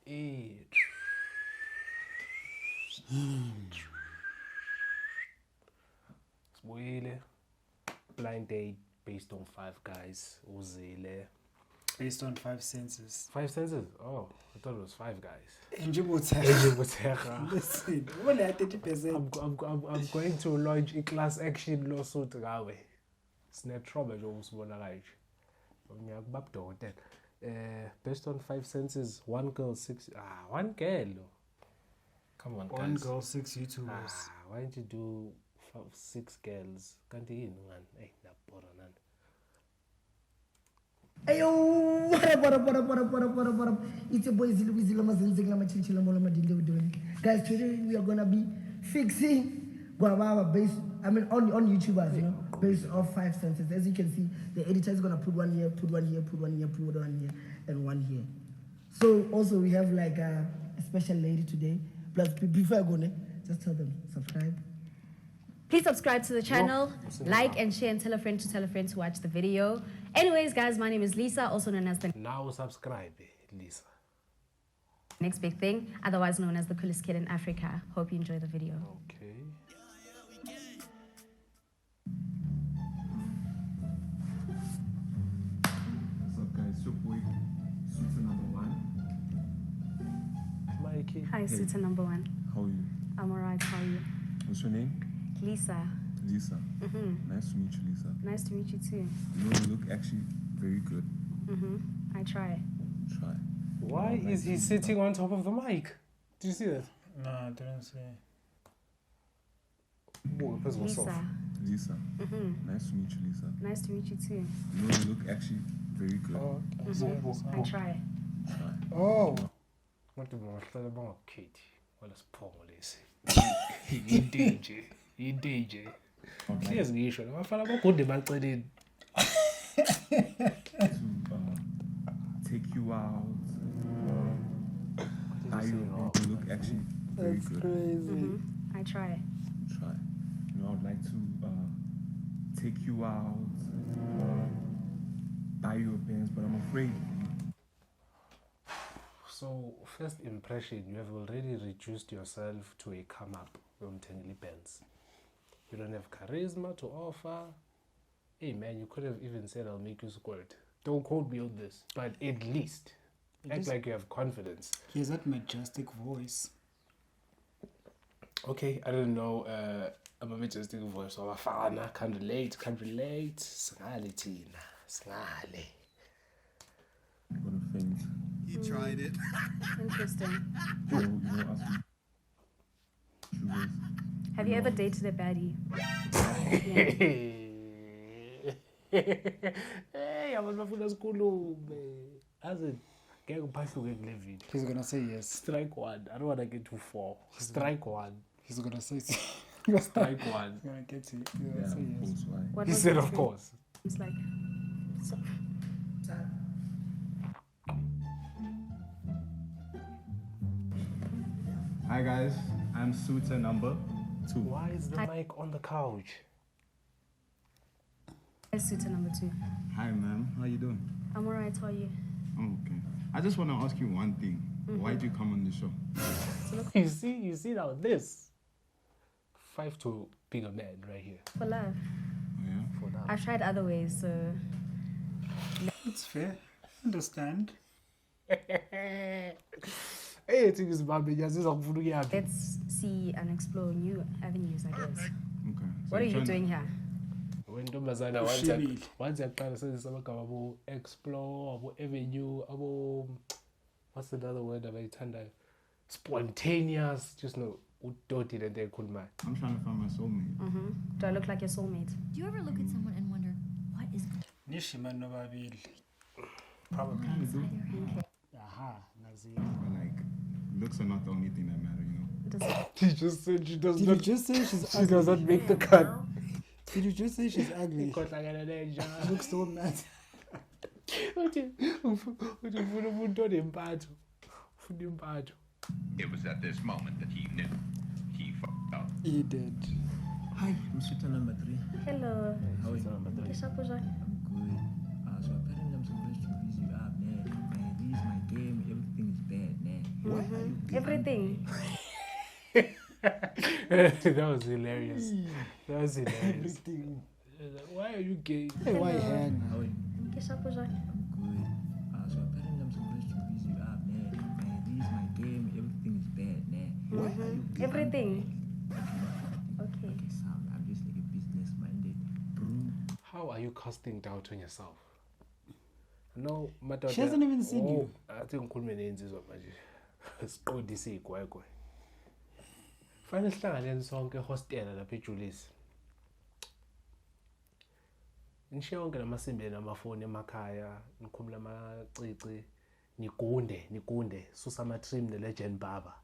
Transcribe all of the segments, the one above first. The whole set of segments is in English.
Sibuyile. Blind date based on 5 guys. Uzile. Based on 5 senses. 5 senses? Oh, I thought it was 5 guys. Listen, only at 30%. I'm going to launch a class action lawsuit gawe. Sinetrobe nje usibona kanje. Ngiyakubabdoda. Based on 5 senses, 1 girl, 6 1 girl. Come on, guys. 1 girl, 6 YouTubers. Why don't you do 6 girls? Kanti yini ngani? Hey, ngiyabhora nani. Ayo, what up? It's your boy Zillewizzy, guys. Today we are gonna be fixing Gwababa based, on YouTubers, you know, based off 5 senses. As you can see, the editor is gonna put one here, put one here, and one here. So also we have like a special lady today. Plus, before I go, just tell them subscribe. Please subscribe to the channel, like and share, and tell a friend to watch the video. Anyways, guys, my name is Lisa, also known as the Now subscribe, Lisa. next big thing, otherwise known as the coolest kid in Africa. Hope you enjoy the video. Okay. What's up, guys? Your boy, Suitor number 1. Mikey. Hi, Suitor number 1. How are you? I'm alright, how are you? What's your name? Lisa. Lisa. Nice to meet you, Lisa. Nice to meet you too. You know, you look actually very good. I try. Try. Why is he sitting on top of the mic? Do you see that? No, I didn't say. Lisa. Lisa. Nice to meet you, Lisa. Nice to meet you too. You know, you look actually very good. Oh, I try. Try. Oh. What do you want to about Katie? Well, it's Paul. You DJ. Yes, we should. I feel like good man To take you out. You look actually very good. Crazy. I try. Try. You know, I'd like to take you out, buy you a Benz, but I'm afraid. So, first impression, you have already reduced yourself to a come up from Tangly Benz. You don't have charisma to offer. Hey man, you could have even said I'll make you squirt. Don't quote me on this, but at least act like you have confidence. He has that majestic voice. Okay, I don't know. I'm a majestic voice, so Bafana can't relate. Sngale tina, sngale. What a faint. He tried it. Interesting. You know, us YouTubers. Have you ever dated a baddie? Hey, abantu bafuna sikhulume. Azi ngeke uphahluke kule video. He's gonna say yes. Strike 1. I don't want to get to 4. Strike 1. He's gonna say Strike 1. He's gonna get to it. He's Yeah, gonna say of yes. course, why? What He was said, it? of course. It's like, so, Hi guys, I'm Suitor number 2. Why is the mic on the couch? Suitor number 2. Hi ma'am, how you doing? I'm alright, how are you? Oh, okay. I just want to ask you one thing. Why did you come on the show? You see now this. 5 to being a man right here. For love. Oh, yeah? For now. I've tried other ways, so It's fair. Understand. Hey, it's let's see and explore new avenues, I guess. Okay. So What are you're you trying- doing here? When Ntombazana Ushibile. once yaqala senzisa amagama abo explore, abo avenue, abo what's another word abayithandayo? Spontaneous, just no udoti lento ekhulumayo. I'm trying to find my soulmate. Do I look like your soulmate? Do you ever look at someone and wonder what is Nishima nobabili. Probably. Kind of do. Aha. Nazi. But like, looks are not the only thing that matter, you know? Does it? She just said she does Did you not. just say she's She ugly? does not make the cut. Did you just say she's ugly? Ikhohlakala lenja. Looks so mad. Uthi ufuna umuntu onempatho. Ufuna impatho. It was at this moment that he knew. He fucked up. He did. Hi, I'm Suitor number 3. Hello. How are you? Keshapo Jacques. I'm good. So apparently I'm supposed to use you up, man. Man, this is my game. Everything is bad, man. Why are you being Everything. That was hilarious. That was hilarious. Everything. Why are you gay? Hey, why hang? How are you? Keshapo Jacques. I'm good. So apparently I'm supposed to busy up, man. My reads, my game, everything is bad, man. Why are you being Everything. Okay, Okay. sound. I'm just like a business-minded bro. How are you casting doubt on yourself? No matter. She hasn't even seen you. I think ngikhulume nensizwa manje. Siqondise igwegwe. Fanele sihlanganeni sonke hostela lapha eJulius. Nishiya wonke lamasimbi namafoni emakhaya, nikhumula amacici, nigunde, susa ama-trim ne-legend baba.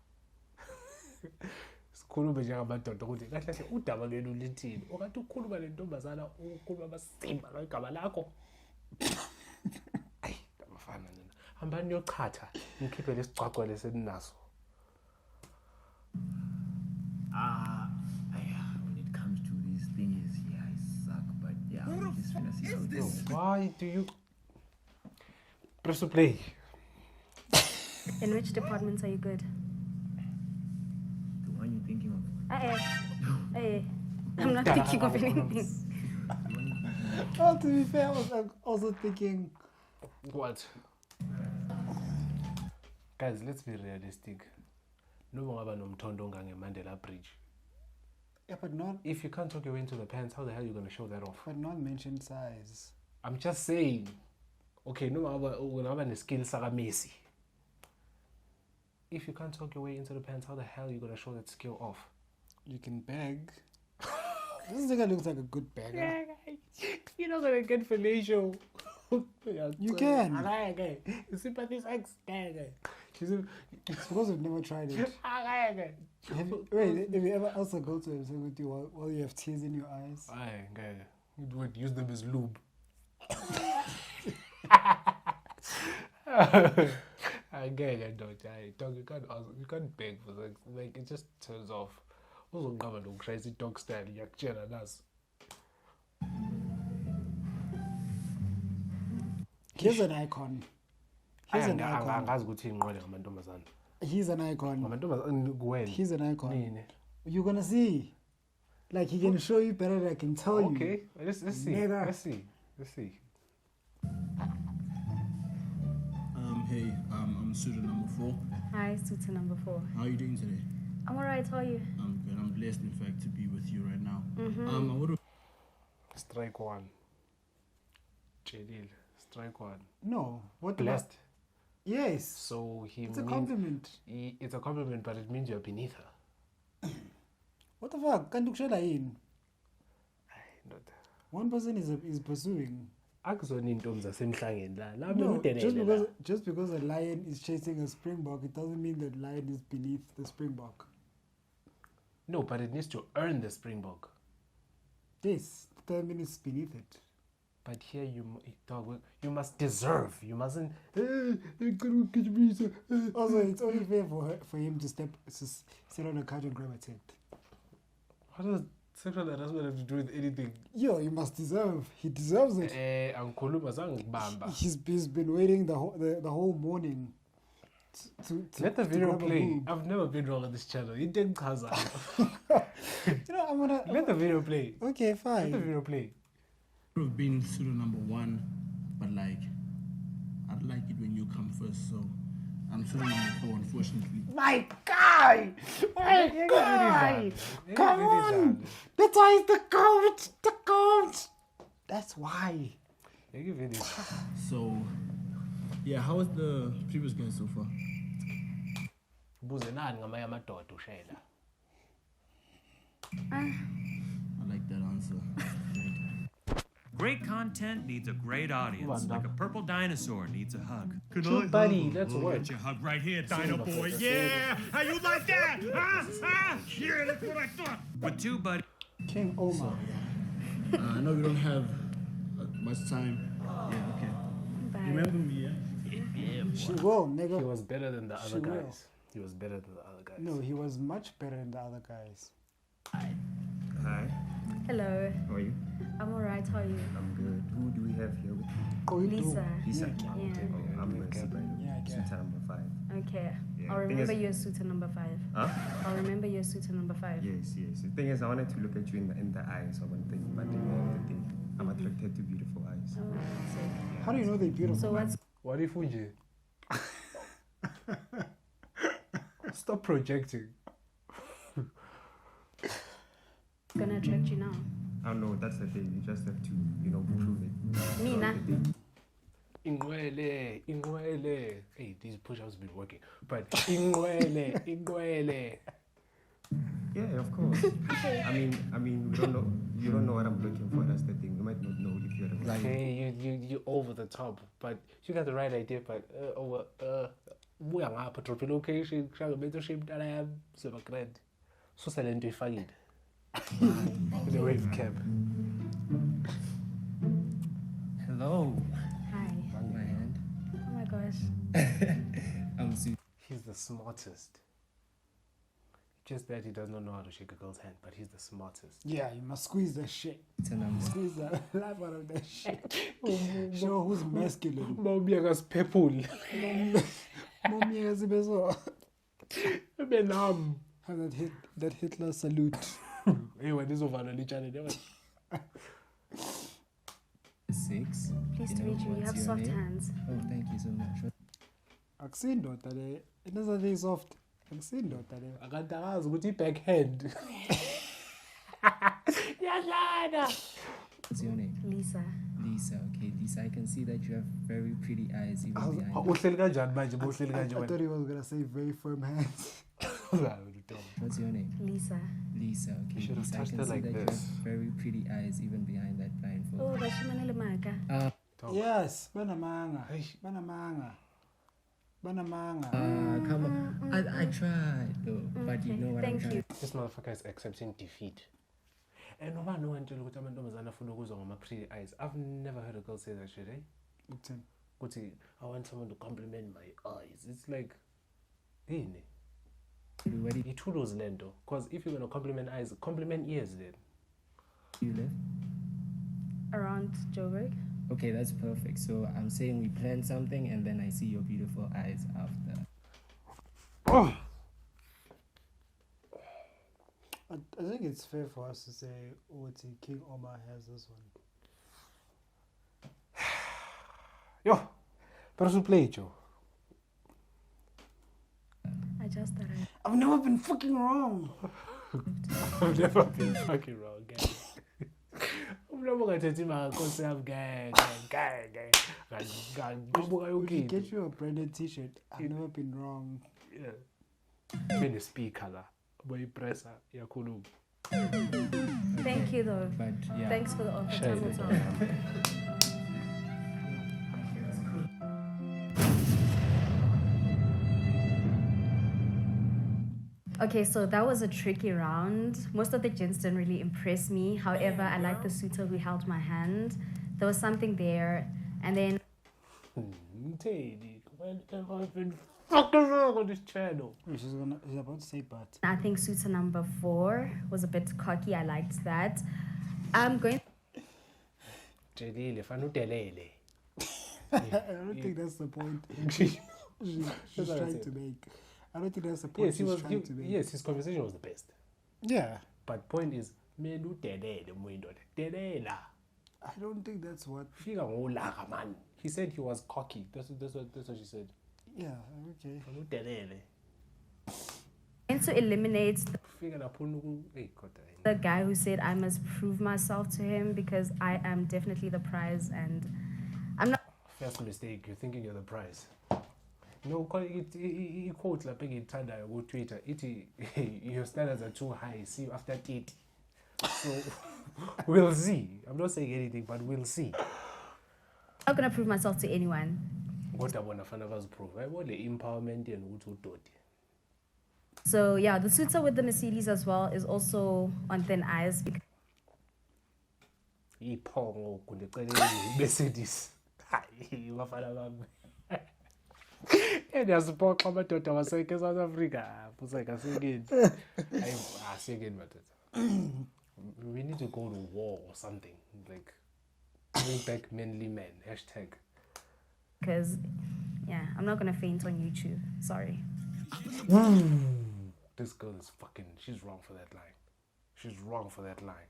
Sikhulume njengamadoda ukuthi kahle kahle udaba lwenu lithini. Okade ukukhuluma lentombazana ukhuluma amasimba ngegama lakho. Ayi, abafana nina. Hambani niyochatha, nikhiphe lesicwacwa leseninaso. When it comes to these things, yeah, I suck, but yeah, I'm just gonna see how it goes. Why do you press to play? In which departments are you good? The one you're thinking of. Hey. I'm not thinking of anything. Oh, to be fair, I was also thinking. What? Guys, let's be realistic. No more about Nomtondo Mandela Bridge. Yeah, but not. If you can't talk your way into the pants, how the hell are you going to show that off? But not mention size. I'm just saying. Okay, no more about the skill Sarah Messi. If you can't talk your way into the pants, how the hell are you going to show that skill off? You can beg. This nigga looks like a good beggar. You're not going to get fellatio. You can. Sympathy's ex. It's because we've never tried it. Have you ever also go to him with you while you have tears in your eyes? You would use them as lube. I get it, don't. You can't beg for sex. Like, it just turns off. Also, no crazy dog style. Yakchela nas. He's an icon. He's an icon. He's an icon. He's an icon. You're gonna see. Like, he can show you better than I can tell you. Okay, let's see. Nigga. Let's see. Hey, I'm student number 4. Hi, student number 4. How are you doing today? I'm alright, how are you? I'm good. I'm blessed, in fact, to be with you right now. Mm-hmm. I would have Strike one. Jalil, strike one. No. What? Blessed. Yes. So It's a compliment. It's a compliment, but it means you're beneath her. What the fuck? Can't you share in? Not. One person is pursuing. Akuzona intombi zasemhlangeni la No, udenele just because a lion is chasing a springbok, it doesn't mean that lion is beneath the springbok. No, but it needs to earn the springbok. Yes, it doesn't mean it's beneath it. But here you must deserve. You mustn't. Also, it's only fair for him to sit on a couch and grab a tent. What does sexual harassment have to do with anything? Yo, you must deserve. He deserves it. He's been waiting the whole morning. To Let the video grab a play. boob. I've never been wrong on this channel. You didn't cause I'm gonna Let the video play. Okay, Let the fine. video play. have been student number 1, but like, I'd like it when you come first, so I'm student number 4, unfortunately. My guy! My guy! Come on! That's why it's the coach! The coach! That's why. So, yeah, how was the previous game so far? I like that answer. Great content needs a great audience, like a purple dinosaur needs a hug. True, buddy, that's what. Get your hug right here, Dino Boy. Yeah! How you like that? Yeah, that's what I thought. With 2 buddies. King Omar. I know we don't have much time. Yeah, okay. Bye. Remember me, yeah? She will, nigga. He was better than the other She will. guys. He was better than the other guys. No, he was much better than the other guys. Hi, Hello. how are you? I'm alright, how are you? I'm good. Who do we have here with you? Oh, you do. Lisa. Lisa. Yeah. I'm Mercy, by the way. Yeah, I get it. Student number 5. Okay. Yeah. I'll remember you're suitor number 5. Huh? I'll remember you're suitor number 5. Yes. The thing is, I wanted to look at you in the eyes or one thing, but at the end of the day, I'm attracted to beautiful eyes. Oh, that's it. How do you know they're beautiful? So what's What if we stop projecting? gonna attract you now? I don't know, that's the thing. You just have to, prove it. Me, nah. Ingwele. Hey, these push-ups been working. But Ingwele. Yeah, of course. I mean, we don't know. You don't know what I'm looking for. That's the thing. You might not know if you're the right. Hey, you over the top, but you got the right idea. But buya ngapha drop location, shaka mentorship dala so grade. So silent ifakile. The wave cap. Hello. Hi. My hand. Oh my gosh. He's the smartest. Just that he does not know how to shake a girl's hand, but he's the smartest. Yeah, you must squeeze the shit. It's a number. Squeeze the life out of that shit. Show who's masculine. Mommy has purple. Mommy has a beso. Benam. Have that Hitler salute. Hey, when this over on each other, 6. Pleased to meet you. You have what's your soft name? hands. Oh, thank you so much. Akusindoda le. It doesn't very soft. Akusindoda le. akantakazi ukuthi backhand. Yadlala. What's your name? Lisa. Lisa. Okay, Lisa. I can see that you have very pretty eyes even behind. Uhleli kanjani manje? I thought he was gonna say very firm hands. What's your name? Lisa. Lisa. Okay, You should have Lisa. I touched can her see like that you this. have very pretty eyes even behind that Oh, blindfold. bashimanele maka. Yes, banamanga. Banamanga. Come on. I tried though, but you know what I'm Thank trying. you. This motherfucker is accepting defeat. And no one wantshela ukuthi amantombazane afuna ukuzwa ngama pretty eyes. I've never heard a girl say that shit, eh? Ukuthi I want someone to compliment my eyes. It's like, yini? Ithuluzi lento. Because if you're gonna compliment eyes, compliment ears then. You live? Around Joburg. Okay, that's perfect. So I'm saying we plan something and then I see your beautiful eyes after. Oh. I think it's fair for us to say King Omar has this one. Yo, pero su play, Joe. I just arrived. I've never been fucking wrong. I've never been fucking wrong, guys. I'm never going to tell my concept, gang. We can get you a branded t-shirt. I've never been wrong. Yeah. Been a speaker, boy presser, yakulu. Thank you though. But yeah. Thanks for the offer. Sure. Time will tell. Okay, so that was a tricky round. Most of the gents didn't really impress me. However, I like the suitor who held my hand. There was something there. And then Teddy, when have I been fucking wrong on this channel? She's about to say but. I think suitor number 4 was a bit cocky. I liked that. I'm going. Teddy, if I know Telele. I don't think that's the point she's trying to make. I don't think that's the point she's trying to make. Yes, his conversation was the best. Yeah. But point is, menu Telele, Telela. I don't think that's what. Fika ngolaka man. He said he was cocky. That's what she said. Yeah, okay. And to eliminate Fika lapho hey God. the guy who said I must prove myself to him because I am definitely the prize and I'm not. First mistake, you're thinking you're the prize. No, quote like ngithandayo ku Twitter ithi your standards are too high. See you after 30. So we'll see. I'm not saying anything, but we'll see. I'm not gonna prove myself to anyone. What I want to find out prove. I want the empowerment and ukuthi udodi. So yeah, the suitor with the Mercedes as well is also on thin ice. Iphongo kundicela Mercedes. Hayi bafana bami. Ndiyaziphoxa amadoda wasekhe South Africa. Puseka singeni. Hayi asingeni madoda. We need to go to war or something. Like bring back manly men. #. Because yeah, I'm not gonna faint on YouTube. Sorry. This girl is fucking, she's wrong for that line. She's wrong for that line.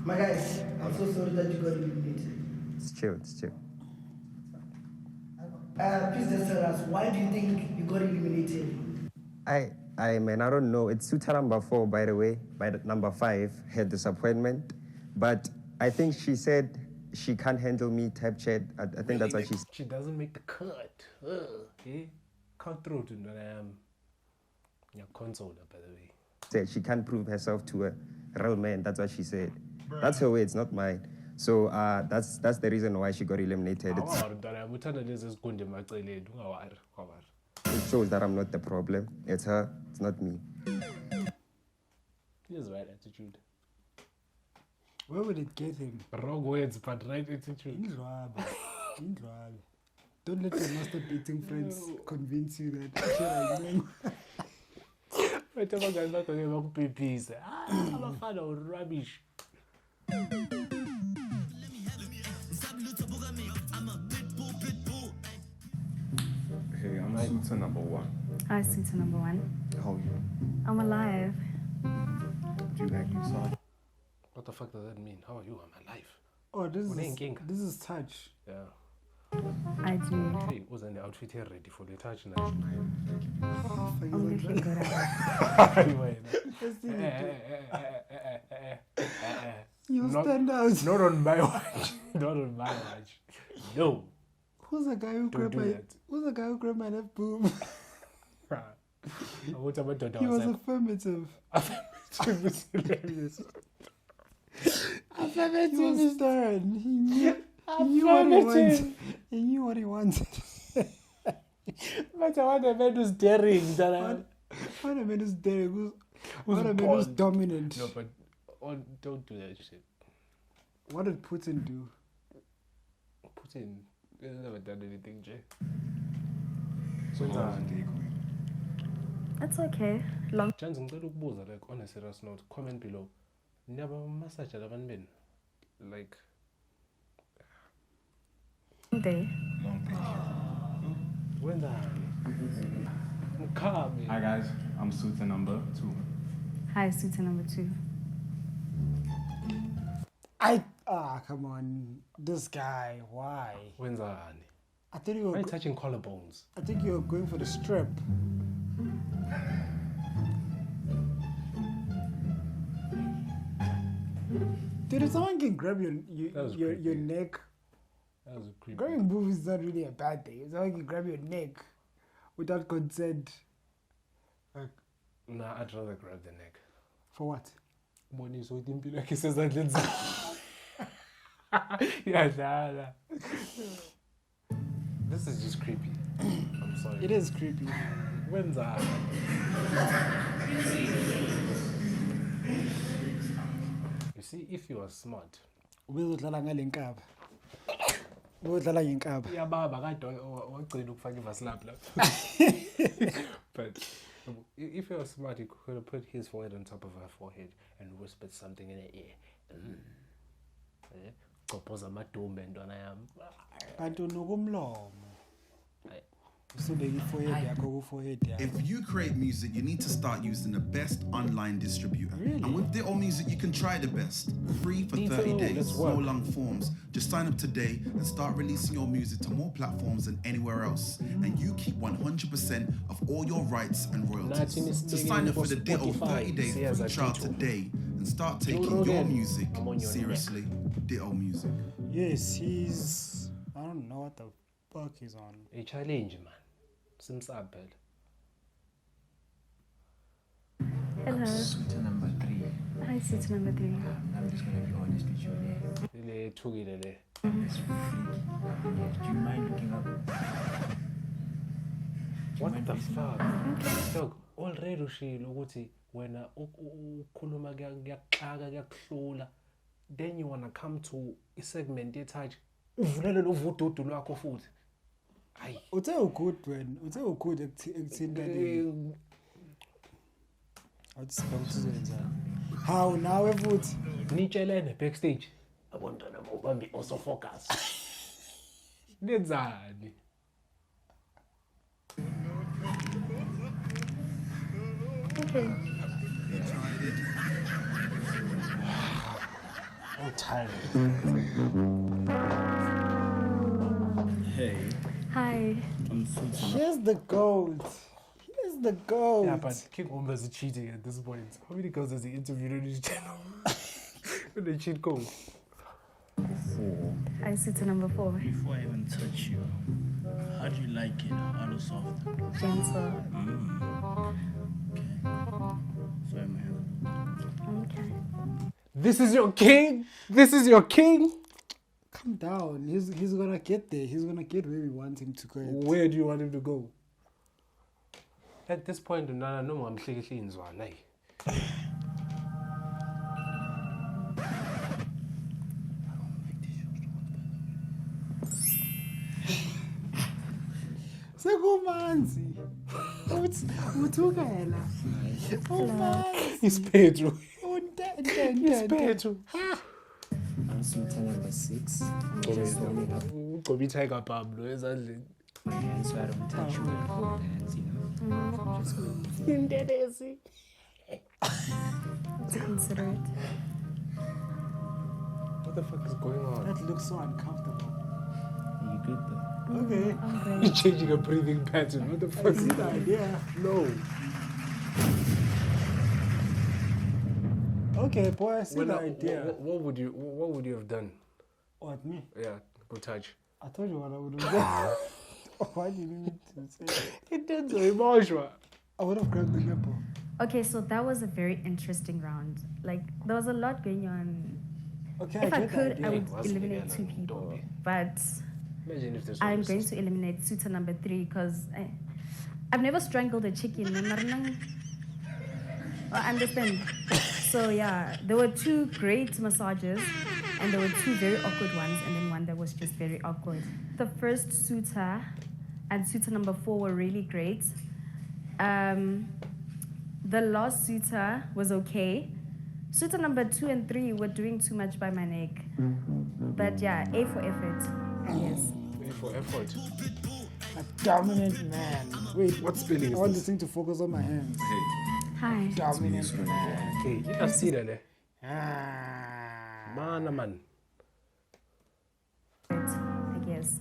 My guys, I'm so sorry that you got eliminated. It's chill, it's chill. Please just tell us, why do you think you got eliminated? I mean, I don't know. It's suitor number 4, by the way. By the number 5, her disappointment. But I think she said she can't handle me type chat. I think that's what she said. She doesn't make the cut. Cut through to your console, by the way. Said she can't prove herself to a real man. That's what she said. That's her words, not mine. So that's the reason why she got eliminated. It shows that I'm not the problem. It's her. It's not me. He has right attitude. Where would it get him? Wrong words, but right attitude. Don't let your master beating friends convince you that. Whatever guys not talking about PPs. I'm a fan of rubbish. Hey, I'm suitor number 1. Hi, suitor number 1. How are you? I'm alive. Do you like inside? What the fuck does that mean? How are you? I'm alive. Oh, this is touch. Yeah. I do. Hey, wasn't the outfit here ready for the touch now? I'm looking good at You stand out. Not on my watch. Not on my watch. No. Who's the guy who grabbed my left boob? He was affirmative. Affirmative is hilarious. Affirmative is stern. He knew what he wanted. He knew what he wanted. But I want a man who's daring. What a man who's daring. What a man who's dominant. No, but don't do that shit. What did Putin do? Putin has never done anything, Jay. So how was the day going? That's okay. Long Chance ngicela ukubuza like on a serious note, comment below. Never massage laban men. Like day. Long day. when Hi guys, I'm suitor number 2. Hi, suitor number 2. Come on. This guy, why? wenzani? I think Why are you touching collarbones? I think you're going for the strip. Dude, if someone can grab your neck, That was creepy. grabbing boobs is not really a bad thing. If someone can grab your neck without consent, Nah, I'd rather grab the neck. for what? Money so dimpi like he says that let's yeah, This is just creepy. I'm sorry. It is creepy. When's that? You see, if you are smart. Ubezodlala ngale nkaba. Ubezodlala ngenkaba. Yeah, baba, kade wagcina ukufaka ivaslap lapha. But if you are smart, you could have put his forehead on top of her forehead and whispered something in her ear. Kophoza amadumbe ntwana yami. Kanti unokumlomo. If you create music, you need to start using the best online distributor. Really? And with Ditto Music, you can try the best. Free for 30 days, no long forms. Just sign up today and start releasing your music to more platforms than anywhere else. And you keep 100% of all your rights and royalties. So sign up for the Ditto 30 days free trial today and start taking your music seriously. Ditto Music. Yes, he's... I don't know what the fuck he's on. A challenge, man. Since I bet. Hello. Suitor number 3. Hi, suitor number 3. I'm just gonna be honest with you there. Mm-hmm. It's freaky. Do you mind looking up? What the fuck? Dog, already ushilo ukuthi wena ukhuluma kuyaxaka kuyakuhlula. Then you wanna come to a segment ye-touch. Uvulele lo vududu lwakho futhi. Hayi. Uthe ugood when uthe ugood ekuthintani. How now futhi nitshelene backstage. Abantwana bobambi also focus. Nenzani? Okay. I'm tired. Hey. Hi. I'm Susan. Here's the goat. Here's the goat. Yeah, but King Omba is cheating at this point. How many girls has he interviewed on his channel? With the cheat code. I sit number 4. Before I even touch you, how do you like it? Hard or soft? Gentle. Okay. Sorry, my hand. Okay. This is your king? This is your king? Calm down. He's gonna get there. He's gonna get where we want him to go. Where do you want him to go? At this point, no, I'm shaking one. Sekumanzi. Uthukela. Umanzi. He's Pedro. He's Pedro. I'm Sultan number 6. Gobi Tiger Pablo, ezandleni. My hands, so I don't touch you and hold hands, you know. Just go. To consider it. What the fuck is going on? That looks so uncomfortable. You good though? Okay. You're changing a breathing pattern. What the fuck is that? idea. No. Okay, boy, I see the Well, idea. what would you have done? What, me? Yeah, go touch. I told you what I would have done. Why do you need to say it? Didn't so emotional. I would have grabbed the nipple. Okay, so that was a very interesting round. Like, there was a lot going on. Okay, if I get could, that I idea. would eliminate 2 people. But Imagine if this I'm was going to eliminate suitor number 3 because I've never strangled a chicken. I understand. So yeah, there were 2 great massages and there were 2 very awkward ones and then one that was just very awkward. The first suitor and suitor number 4 were really great. The last suitor was okay. Suitor number 2 and 3 were doing too much by my neck. But yeah, A for effort. Yes. A for effort. A dominant man. Wait, what spelling I is want this? this thing to focus on my hands. Hi. Dominant man. Okay, you can see that. Man. I guess.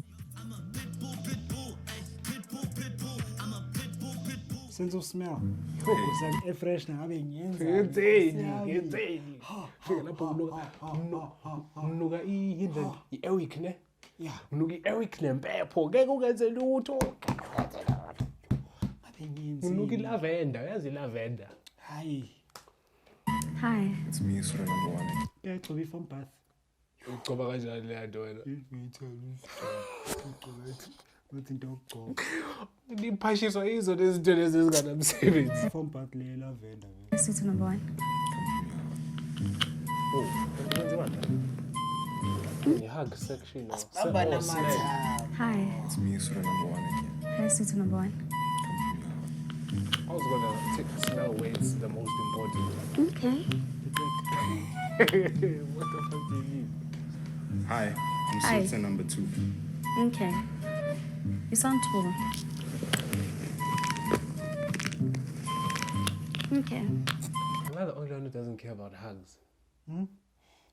Sense of smell. Focus on air freshener. I mean, Nuga i-Eric ne? Yeah. Nuga i-Eric nempepho. Ngeke ungenze lutho. Nuga i-lavender. Yazi i-lavender. Hi. Hi. It's me, Sura number 1. Yeah, to be from Bath. Uqoba kanjani le nto wena? Niphashiswa yizo lezi zinto lezi ezinganamsebenzi. From Bath le lavender. Suitor number 1. The hug section. Hi. It's me, Sura number 1 again. Hi, suitor number 1. I was gonna take the smell away. It's the most important. Okay. What the fuck do you mean? Hi, I'm Hi. Sultan number 2. Okay. You sound tall. Okay. Am I the only one who doesn't care about hugs?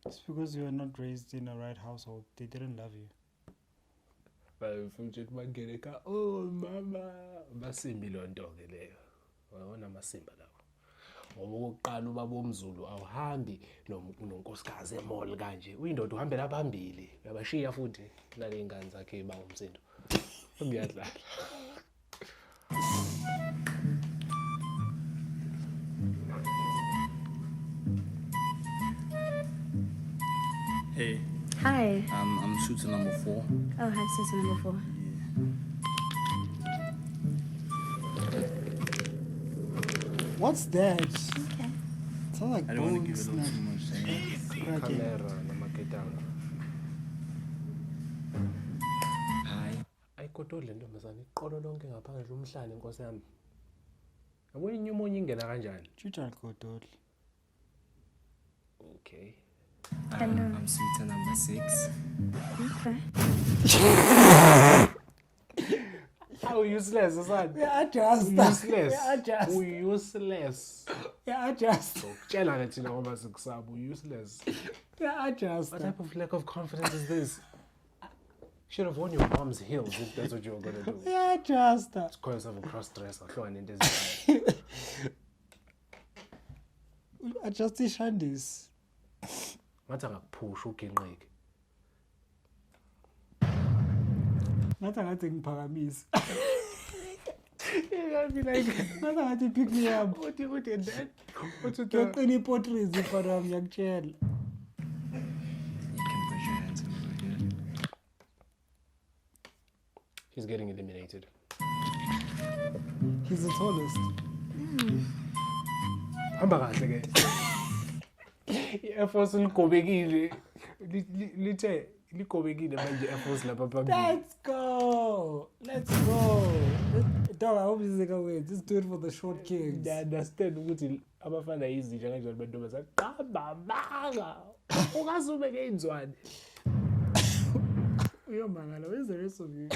It's because you were not raised in a right household. They didn't love you. Oh mama, masimbi lo nto ke leyo. Wabona masimba lawo. Ngoba okokuqala ubaba omZulu awuhambi nonkosikazi emall kanje. Uyindoda uhambela phambili. Uyabashiya futhi nale ingane zakhe ba umsindo. Ngiyadlala. Hey. Hi. I'm shooter number 4. Oh, hi, suitor number 4. What's that? Okay. Sounds like I don't want to give bones. it a little too much. Cracking. Camera namaketanga. Hi. Ayikotoli le ntombazane iqolo lonke ngaphandle umhlane inkosi yami. Yabona inyumo ingena kanjani? Chucha kodoli. Okay. I'm suitor number 6. Okay. How useless is that? Yeah, just useless. Yeah, just useless. Yeah, just Useless. Yeah, just What type of lack of confidence is this? Should have worn your mom's heels if that's what you were gonna do. Yeah, just call yourself a cross dresser. I just Shandis. Ngathi angakuphusha uginqike. Ngathi angathi ngiphakamisa. I'd be like, ngathi angathi pick me up. What did that? What's it? Yoqina ipotries ifana ngiyakutshela. You can put your hands over here. He's getting eliminated. He's the tallest. Hamba kahle ke. I-Air Force ligobekile. Lithe ligobekile manje i-Air Force lapha phambili. Let's go. Dog, I hope this is a win. Just do it for the short kings. I understand ukuthi abafana izinja kanjani bentombazana. Gwababa. Ungasume ke inzwane. Uyomangala, where's the rest of you?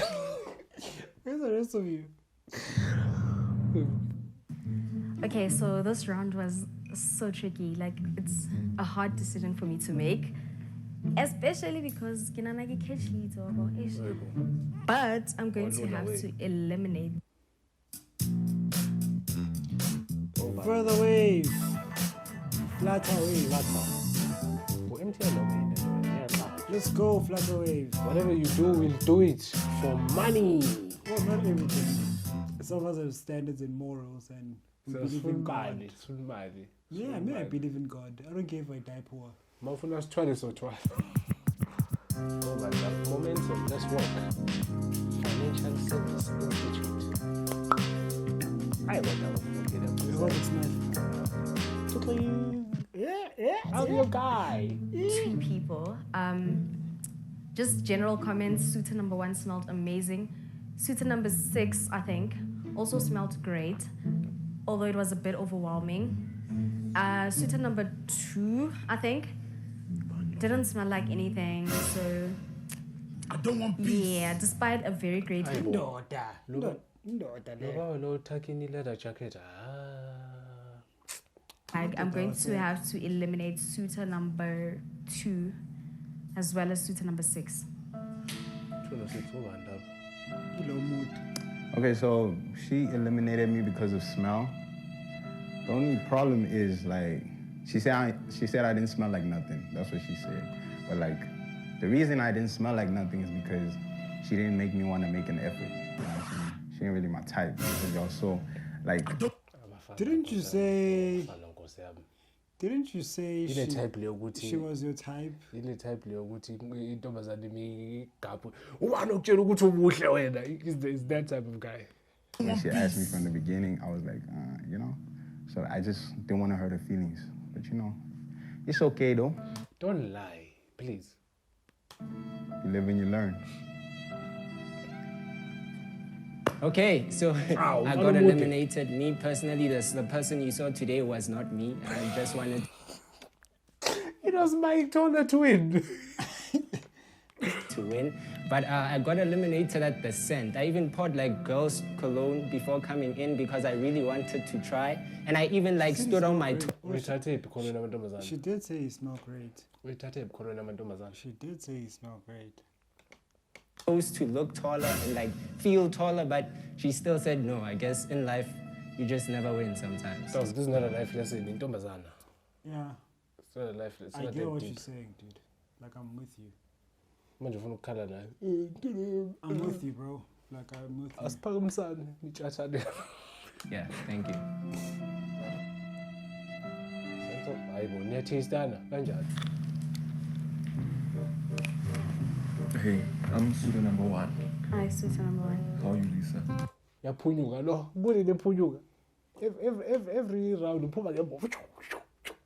Where's the rest of you? Okay, so this round was so tricky. Like, it's a hard decision for me to make, especially because but I'm going to have to eliminate. Further wave. Flatter wave. Let's go, flatter wave. Whatever you do, we'll do it for money. Well, not everything. Some of us have standards and morals and we believe in God. Yeah, I mean, I believe in God. I don't care if I die poor. Mafunas 20 so 12. Oh my God. Momentum, let's work. Financial Service Institute. I went out and get up. I hope it's not. I'm your guy. 2 people. Just general comments. Suitor number 1 smelled amazing. Suitor number 6, I think, also smelled great, although it was a bit overwhelming. Suitor number 2, I think, didn't smell like anything. So I don't want peace. Yeah, despite a very great No, leather jacket. I'm going to have to eliminate suitor number 2 as well as suitor number 6. Okay, so she eliminated me because of smell. The only problem is like she said I didn't smell like nothing. That's what she said. But like the reason I didn't smell like nothing is because she didn't make me want to make an effort. You know what I'm saying? She ain't really my type. So like Didn't you say she was your type? Ile type leyo ukuthi intombazane imigaphu. Ubani okutshela ukuthi ubuhle wena? Is that type of guy. When she asked me from the beginning, I was like, you know. So I just didn't want to hurt her feelings. But you know, it's okay though. Don't lie, please. You live and you learn. Okay, so I got eliminated. Me personally, the person you saw today was not me. I just wanted. It was my turn to win. To win, but I got eliminated at the scent. I even poured like girls' cologne before coming in because I really wanted to try, and I even like stood on my toes. She did say you smell great. She did say you smell great. To look taller and like feel taller, but she still said no. I guess in life you just never win sometimes. This is not a life lesson in Tombazana. Yeah. It's not a life lesson. I get what you're saying, dude. Like I'm with you. I'm with you, bro. Like I'm with you. Yeah, thank you. Hey, I'm student number 1. Hi, suitor number 1. How are you, Lisa? Yaphunyuka lo. Ubone nephunyuka. Every round uphuma ngembo.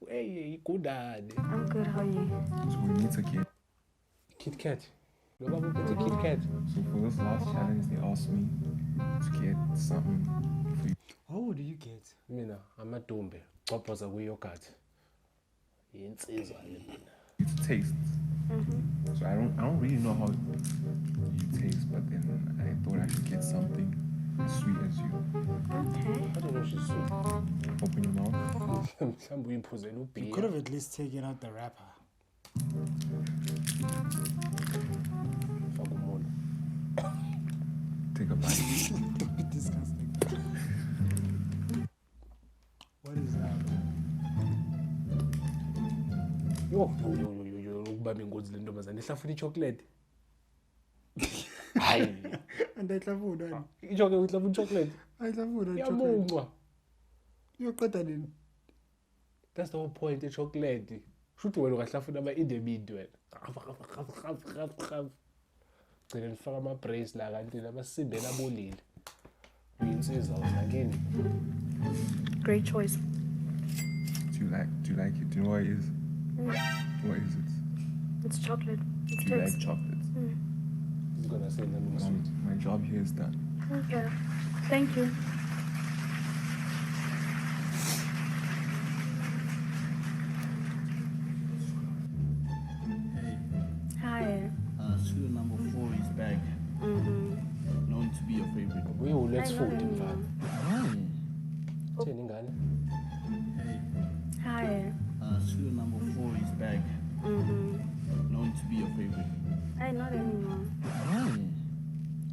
Hey, igundane. I'm good, how are you? So we need a kid. Kit Kat. No, Baba, it's a Kit Kat. So for this last challenge, they asked me to get something for you. How old do you get? Mina, I'm a dumbe. Gwababa kuyogurt. Insizwa le mina. it's taste. So I don't really know how you taste, but then I thought I should get something as sweet as you. Okay. I don't know she's sweet. Open your mouth. You could have at least taken out the wrapper. Take a bite. Don't be disgusting. What is that? Yo, ukubamba ingozi le ntombazane ihlafuna ichocolate. Hayi. Andayihlafuna. Ichocolate ihlafuna ichocolate. Ayihlafuna Yamuncwa. Iyoqeda nini? That's the whole point chocolate. Shuthi wena ungahlafuna in the mid wena. Gcina nifaka ama-brace la kanti nabasindela abolile. Uyinsizwa wena kini. Great choice. Do you like it? Do you know what it is? What is it? It's chocolate. It's Do you taste. like chocolates? He's gonna say nothing sweet. My job here is done. Okay. Thank you. Hi. Student number 4 is back. Known to be your favorite. Let's I know fold him, him. fam. Thini ingane? Hi. Student number 4 is back. Known to be your favorite. Hey, not anymore.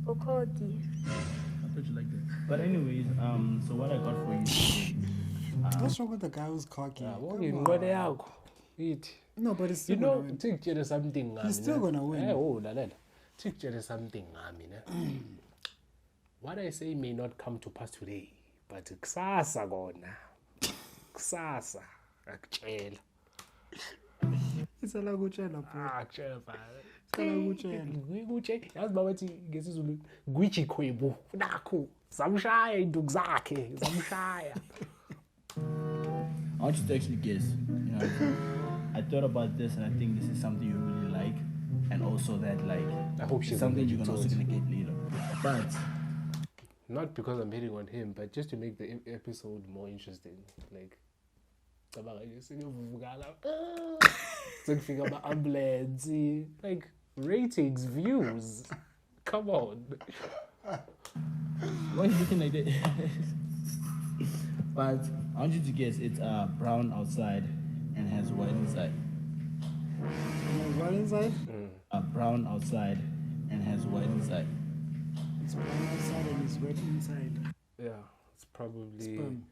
Okoki. I thought you liked it. But anyways, so what I got for you today, What's wrong with the guy who's cocky? Ingane yakho. Ithi. No, but it's still You know, gonna win. tikutshele something ngami. He's still gonna win. Lalela. Tikutshele something ngami, ne? What I say may not come to pass today, but kusasa kona. Kusasa akutshela. Isala kutshela bro. Akutshela baba. Isala kutshela. Ngikutshela. Yazi baba bathi ngesizulu gwijikhwebu nakho. Zamshaya induku zakhe, zamshaya. I want you to actually guess. You know, I thought about this and I think this is something you really like, and also that like I hope she's something gonna you're get also told. gonna get later. But Not because I'm hitting on him, but just to make the episode more interesting. Like, sekufika ama-ambulance, like ratings, views. Come on. why are you looking like that? But I want you to guess. It's brown outside and has white inside. What inside? Brown outside and has white inside. It's brown outside and it's wet inside. Yeah, it's probably. Sperm.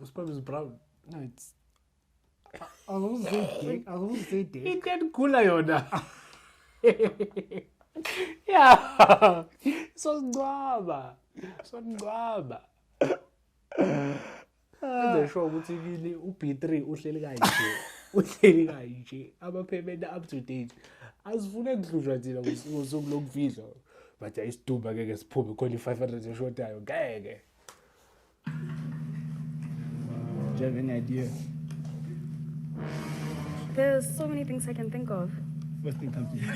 Sperm is brown. No, it's. I was going to say dick. I was going to say dick. It can kula yona. Yeah. Songcwaba. Enze sure ukuthi kini uB3 uhleli kanje. Ama-payment up to date. Asifune kuhlujwa thina ngosuku lokufihla. But ayisidumba ngeke siphume khona i-500 eshotayo ngeke. Do you have any idea? There's so many things I can think of. First thing comes to you.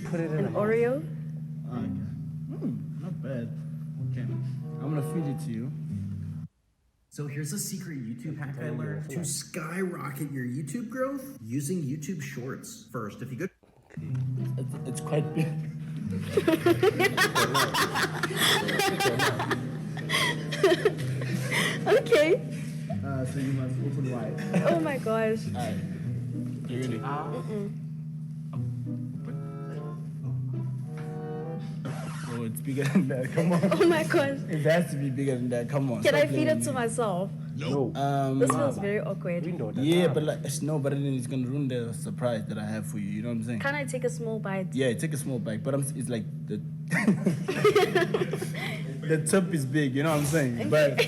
Put it in An Oreo. Oh, okay. Not bad. Okay. I'm gonna feed it to you. So here's a secret YouTube hack I learned to skyrocket your YouTube growth using YouTube Shorts. First, if you go... It's quite big. Okay. So you must open wide. Oh my gosh. Alright. You ready? Oh, it's bigger than that. Come on. Oh my gosh. It has to be bigger than that. Come on. Can I stop feed playing it to with me. myself? No. This feels very awkward. Yeah, but like, no, but then it's gonna ruin the surprise that I have for you. You know what I'm saying? Can I take a small bite? Yeah, take a small bite, but it's like the the tip is big. You know what I'm saying? But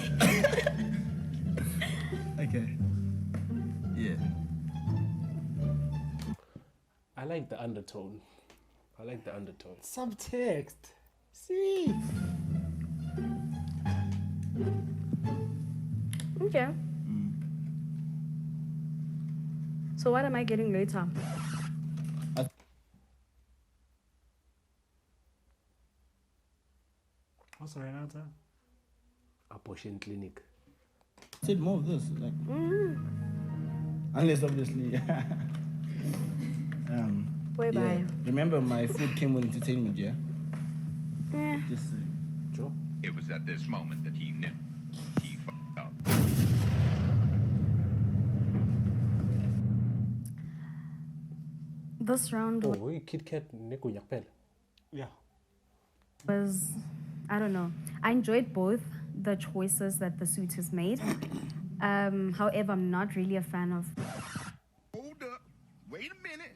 okay, yeah. I like the undertone. Subtext. See? Okay. So what am I getting later? What's right now, sir? Abortion clinic. Said more of this. Like, Unless obviously. Bye. Remember, my food came with entertainment, yeah? Yeah. Just Sure. It was at this moment that he knew. He fucked up. This round Kit Kat was, I don't know. I enjoyed both the choices that the suitors made. However, I'm not really a fan of. Hold up. Wait a minute.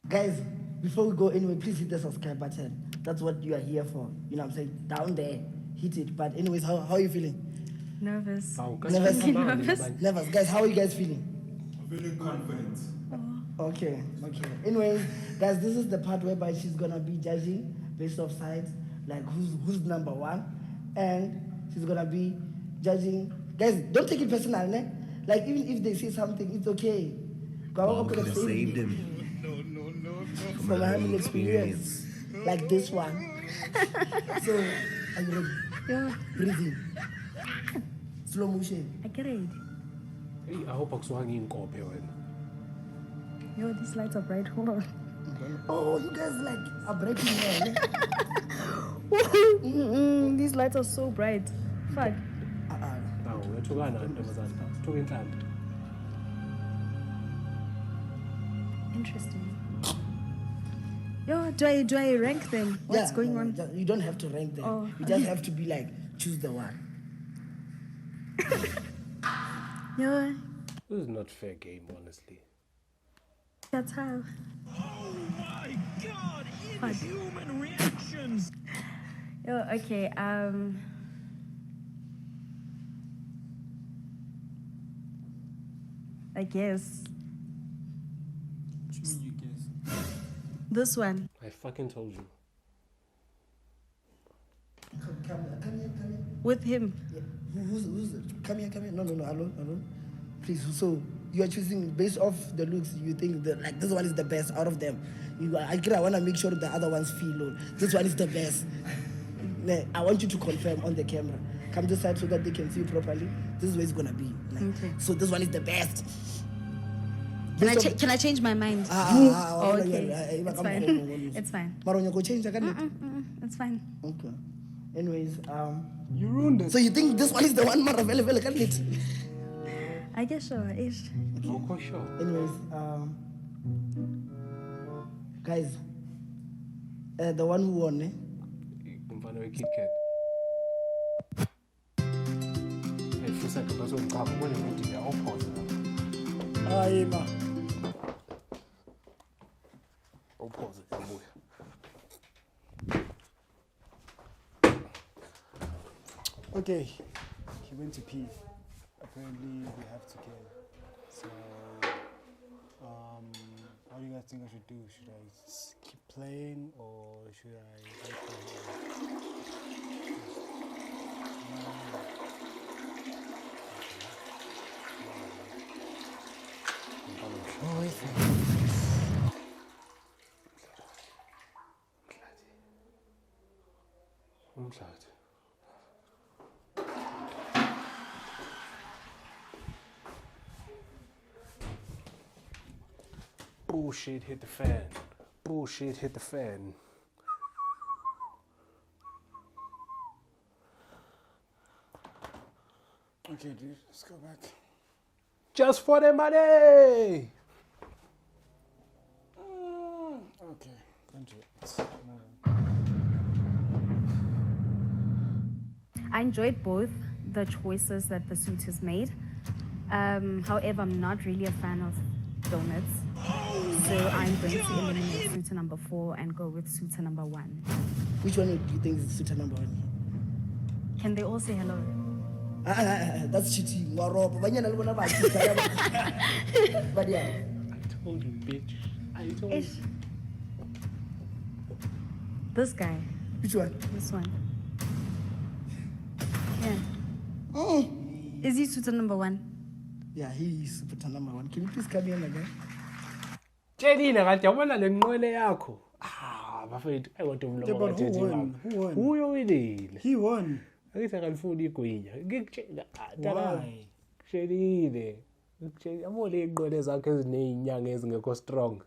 Guys, before we go anyway, please hit the subscribe button. That's what you are here for. You know what I'm saying? Down there, hit it. But anyways, how are you feeling? Nervous. Nervous. Guys, how are you guys feeling? Feeling confident. Okay. Anyways, guys, this is the part whereby she's gonna be judging based off sides, like who's number one, and she's gonna be judging. Guys, don't take it personal, ne? Like even if they say something, it's okay. God could have saved him. From having experience like this one. So, are you ready? Yeah. Breathing. Slow motion. I get it. I hope I'm swinging in copy. Yo, these lights are bright. Hold on. Oh, you guys like are breaking here. These lights are so bright. Fuck. Interesting. Yo, do I rank them? What's going on? You don't have to rank them. Oh. You just have to be like, choose the one. Yeah. This is not fair game, honestly. That's how. Oh my God! Inhuman reactions. Yo, okay. I guess. What you mean you guess? This one. I fucking told you. Come here. With him. Yeah. Who's it? Come here. No, alone. Please, so you are choosing based off the looks, you think that like this one is the best out of them. I want to make sure the other ones feel low. This one is the best. I want you to confirm on the camera. Come this side so that they can see you properly. This is where it's gonna be. Like, okay. So this one is the best. Can I change my mind? Okay. It's fine. It's fine. It's fine. Okay. Anyways, you ruined it. So you think this one is the one more available, can't it? I guess so. Ish. Okay, sure. Anyways, guys, the one who won, eh? Kit Kat. Hey, for a second, that's what I'm going to do. I'll pause it. I'll pause it. Okay, he went to pee. Apparently, we have to go. So, what do you guys think I should do? Should I keep playing or should I wait for him? Oh, wait for him. Bullshit hit the fan. Bullshit hit the fan. Okay, dude, let's go back. Just for the money! Okay, continue. I enjoyed both the choices that the suitors made. However, I'm not really a fan of donuts. So I'm going to eliminate suitor number 4 and go with suitor number 1. Which one do you think is suitor number 1? Can they all say hello? That's cheating. But yeah. I told you, bitch. I told you. This guy. Which one? This one. Yeah. Is he suitor number 1? Yeah, he is suitor number 1. Can you please come in again? Jenny, I want to know yakho. bafethu Yeah, but who won? Uyo winile. He won. Akithi akalifuni igwinya. Ngikutshela Why? Kutshelile. Amole inqole zakhe ezinezinyanga ezingekho strong.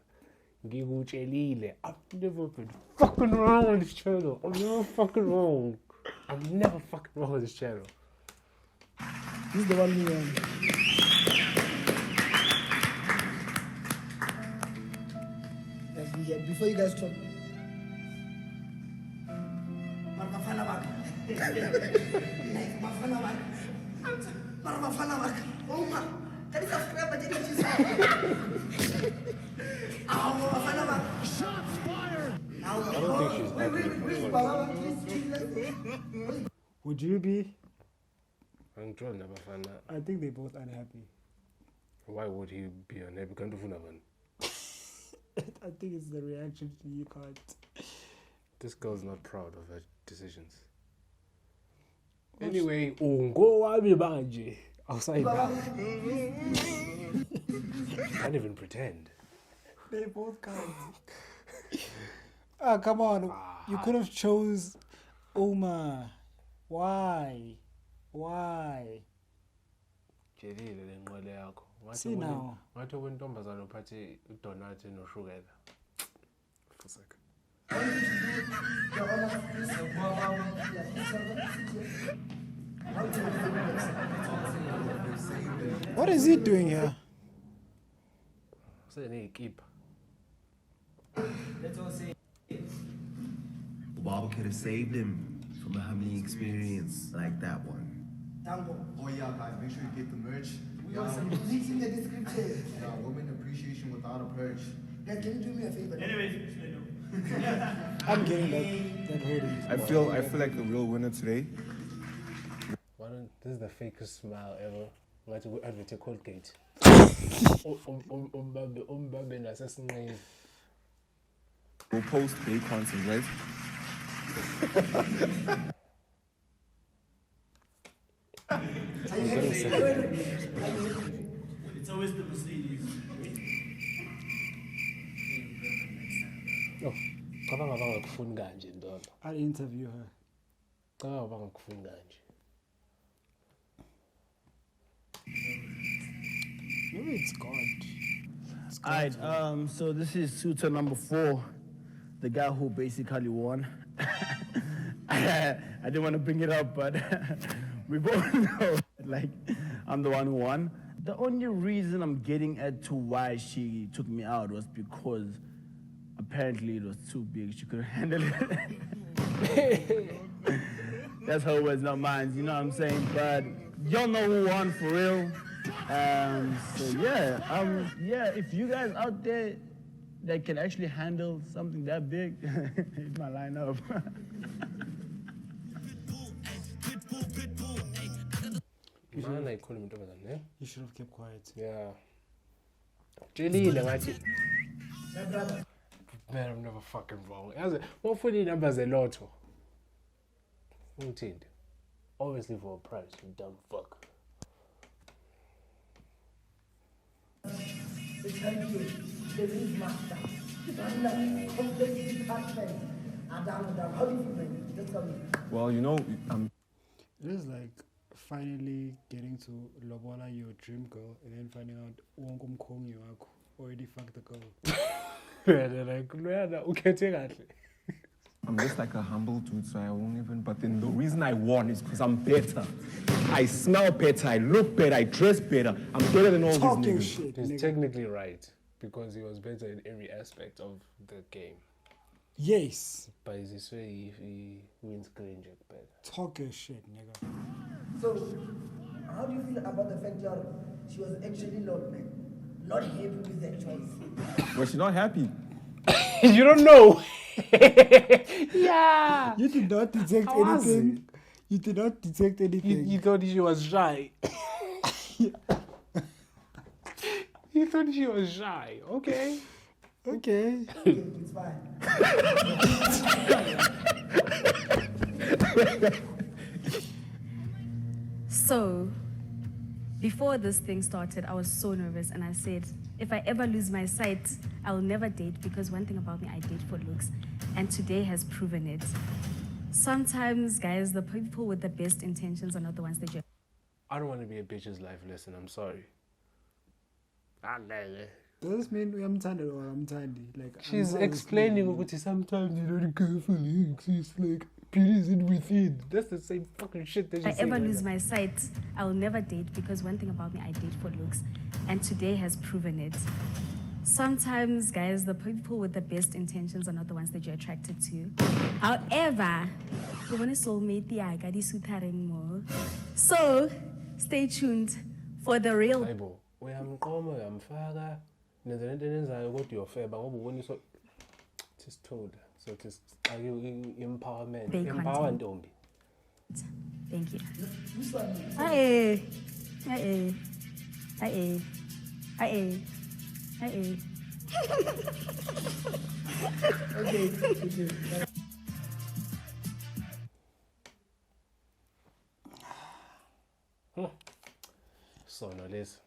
Ngikutshelile. I've never been fucking wrong on this channel. I'm never fucking wrong. I'm never fucking wrong on this channel. This is the one we won. Before you guys talk. Shots fired! I don't think she's happy. Would you be? I think they're both unhappy. Why would he be unhappy? Can't do one. I think it's the reaction to you can't. This girl's not proud of her decisions. Anyway, ungo wami manje. Outside now. Can't even pretend. They both can't. Come on. You could have chose Uma. Why? Jelile lenqwele yakho. See now. Wathi wentombazana uphathe udonut noshukela. Fuseka. What is he doing here? Keep. Gwababa could have saved him from a humbling experience like that one. Oh yeah, guys, make sure you get the merch. We also link in the description. Yeah, women appreciation without a purge. Guys, can you do me a favor? I'm getting that hoodie. I feel like a real winner today. This is the fakest smile ever. What we advert Colgate. We'll post bacon and right? It's always the Mercedes. No, cabanga bangakufuni kanje ndono. I'll interview her. Cabanga bangakufuni kanje. Maybe it's God. Alright, so this is suitor number 4, the guy who basically won. I didn't want to bring it up, but we both know, like, I'm the one who won. The only reason I'm getting at to why she took me out was because apparently it was too big. She couldn't handle it. That's her words, not mine. You know what I'm saying? But y'all know who won for real. So yeah, if you guys out there that can actually handle something that big, hit my line up. You should have kept quiet. Yeah. Jelile ngathi. Man, I'm never fucking wrong. What for the numbers a lotto? Ungithindi. Obviously for a price, you dumb fuck. Well, you know, it is like finally getting to lobola your dream girl and then finding out wonke umkhongi wakho already fucked the girl. I'm just like a humble dude, so I won't even. But then the reason I won is because I'm better. I smell better, I look better, I dress better. I'm better than all these niggas. Shit, he's technically right because he was better in every aspect of the game. Yes. But is this way he wins clean jack better? Talk your shit, nigga. So, how do you feel about the fact that she was actually not happy with that choice? Was she not happy? You don't know. Yeah. You did not detect anything. You did not detect anything. You thought she was shy. You thought she was shy. Okay. Okay. It's fine. So, Before this thing started, I was so nervous and I said, if I ever lose my sight, I will never date because one thing about me, I date for looks. And today has proven it. Sometimes, guys, the people with the best intentions are not the ones that you... I don't want to be a bitch's life lesson, I'm sorry. Does this mean I'm tiny or I'm tiny? Like, she's explaining what sometimes you don't carefully exist, like, please it within. That's the same fucking shit that you If I ever lose my sight, I will never date because one thing about me, I date for looks. And today has proven it. Sometimes, guys, the people with the best intentions are not the ones that you're attracted to. However, you want a soulmate, yeah, I got this more. So, stay tuned for the real. Tis told. So it is empowerment. Big Empower content. Ndombi. Thank you. Aye. Aye. Aye. Aye. Aye. Okay. So no less.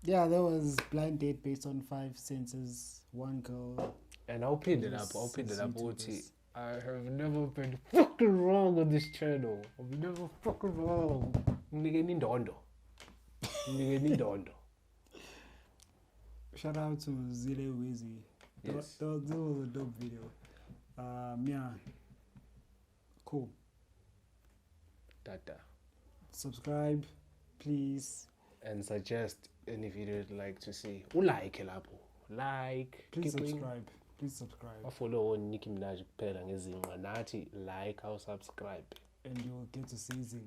Yeah, there was blind date based on 5 senses, one girl. And I'll pin it up. I have never been fucking wrong on this channel. I've never fucking wrong. Nigga nindondo. Shout out to Zillewizzy. Yes. That was a dope video. Yeah. Cool. Tata. Subscribe, please. And suggest any video you'd like to see. Like lapo. Like. Please subscribe. Please subscribe. Follow on Nicki Minaj kuphela ngezinqa nathi like or subscribe. And you'll get to see things.